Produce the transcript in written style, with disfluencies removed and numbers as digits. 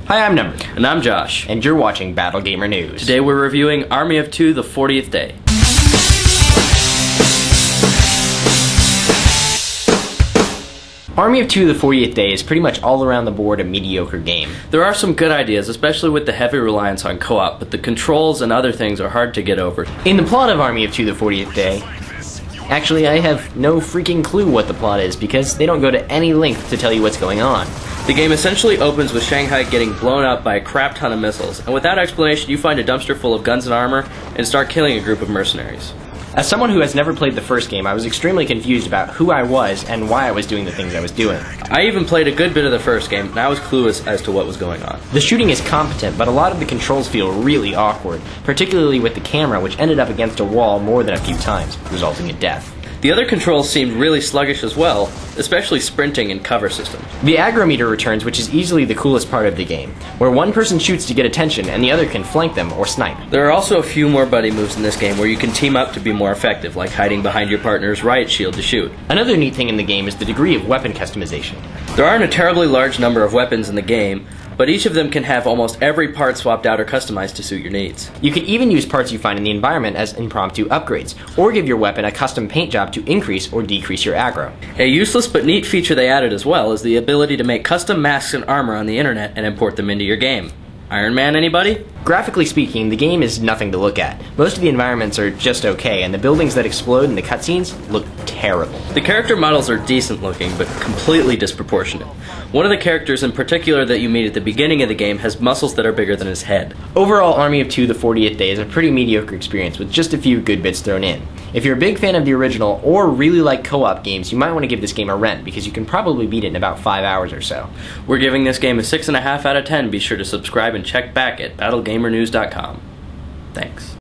Hi, I'm Number. And I'm Josh. And you're watching Battle Gamer News. Today we're reviewing Army of Two, the 40th Day. Army of Two, the 40th Day is pretty much all around the board a mediocre game. There are some good ideas, especially with the heavy reliance on co-op, but the controls and other things are hard to get over. In the plot of Army of Two, the 40th Day, actually I have no freaking clue what the plot is because they don't go to any length to tell you what's going on. The game essentially opens with Shanghai getting blown up by a crap ton of missiles, and without explanation you find a dumpster full of guns and armor and start killing a group of mercenaries. As someone who has never played the first game, I was extremely confused about who I was and why I was doing the things I was doing. I even played a good bit of the first game, and I was clueless as to what was going on. The shooting is competent, but a lot of the controls feel really awkward, particularly with the camera, which ended up against a wall more than a few times, resulting in death. The other controls seemed really sluggish as well, especially sprinting and cover systems. The aggrometer returns, which is easily the coolest part of the game, where one person shoots to get attention and the other can flank them or snipe. There are also a few more buddy moves in this game where you can team up to be more effective, like hiding behind your partner's riot shield to shoot. Another neat thing in the game is the degree of weapon customization. There aren't a terribly large number of weapons in the game, but each of them can have almost every part swapped out or customized to suit your needs. You can even use parts you find in the environment as impromptu upgrades, or give your weapon a custom paint job to increase or decrease your aggro. A useless but neat feature they added as well is the ability to make custom masks and armor on the internet and import them into your game. Iron Man, anybody? Graphically speaking, the game is nothing to look at. Most of the environments are just okay, and the buildings that explode in the cutscenes look terrible. The character models are decent looking, but completely disproportionate. One of the characters in particular that you meet at the beginning of the game has muscles that are bigger than his head. Overall, Army of Two, the 40th Day is a pretty mediocre experience with just a few good bits thrown in. If you're a big fan of the original, or really like co-op games, you might want to give this game a rent, because you can probably beat it in about 5 hours or so. We're giving this game a 6.5 out of 10. Be sure to subscribe and check back at battlegamernews.com. Thanks.